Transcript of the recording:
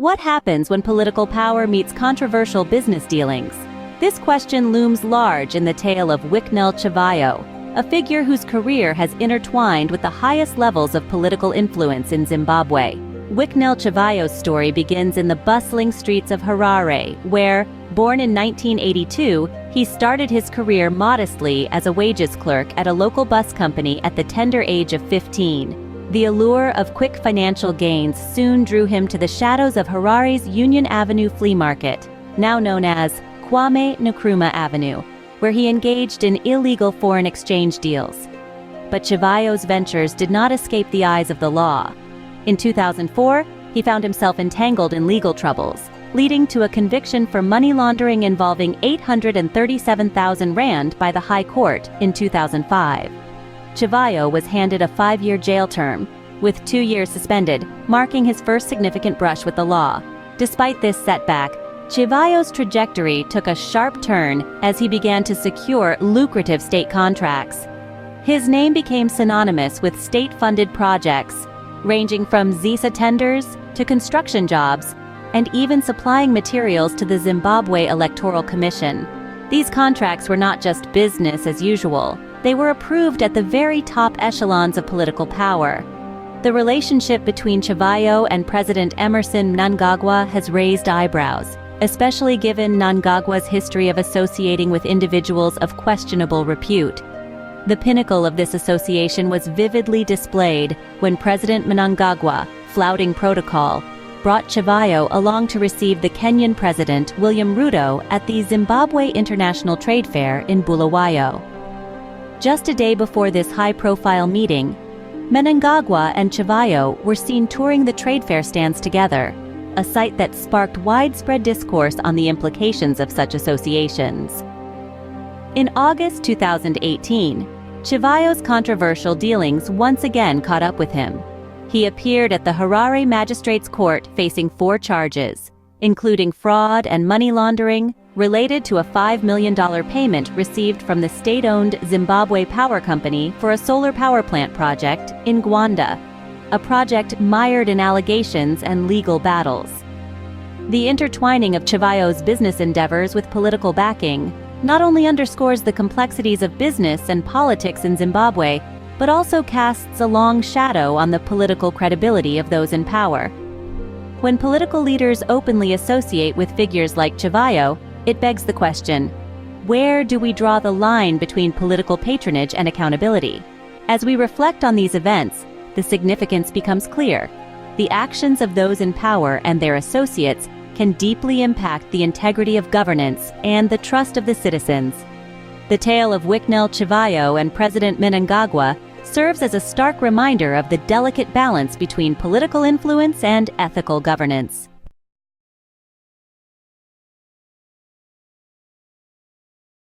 What happens when political power meets controversial business dealings? This question looms large in the tale of Wicknell Chivayo, a figure whose career has intertwined with the highest levels of political influence in Zimbabwe. Wicknell Chivayo's story begins in the bustling streets of Harare, where, born in 1982, he started his career modestly as a wages clerk at a local bus company at the tender age of 15. The allure of quick financial gains soon drew him to the shadows of Harare's Union Avenue flea market, now known as Kwame Nkrumah Avenue, where he engaged in illegal foreign exchange deals. But Chivayo's ventures did not escape the eyes of the law. In 2004, he found himself entangled in legal troubles, leading to a conviction for money laundering involving 837,000 rand by the High Court in 2005. Chivayo was handed a 5-year jail term, with 2 years suspended, marking his first significant brush with the law. Despite this setback, Chivayo's trajectory took a sharp turn as he began to secure lucrative state contracts. His name became synonymous with state-funded projects, ranging from ZISA tenders to construction jobs, and even supplying materials to the Zimbabwe Electoral Commission. These contracts were not just business as usual. They were approved at the very top echelons of political power. The relationship between Chivayo and President Emmerson Mnangagwa has raised eyebrows, especially given Mnangagwa's history of associating with individuals of questionable repute. The pinnacle of this association was vividly displayed when President Mnangagwa, flouting protocol, brought Chivayo along to receive the Kenyan President William Ruto at the Zimbabwe International Trade Fair in Bulawayo. Just a day before this high-profile meeting, Mnangagwa and Chivayo were seen touring the trade fair stands together, a sight that sparked widespread discourse on the implications of such associations. In August 2018, Chivayo's controversial dealings once again caught up with him. He appeared at the Harare Magistrates Court facing 4 charges, including fraud and money laundering, related to a $5 million payment received from the state-owned Zimbabwe Power Company for a solar power plant project in Gwanda, a project mired in allegations and legal battles. The intertwining of Chivayo's business endeavors with political backing not only underscores the complexities of business and politics in Zimbabwe, but also casts a long shadow on the political credibility of those in power. When political leaders openly associate with figures like Chivayo, it begs the question, where do we draw the line between political patronage and accountability? As we reflect on these events, the significance becomes clear. The actions of those in power and their associates can deeply impact the integrity of governance and the trust of the citizens. The tale of Wicknell Chivayo and President Mnangagwa serves as a stark reminder of the delicate balance between political influence and ethical governance.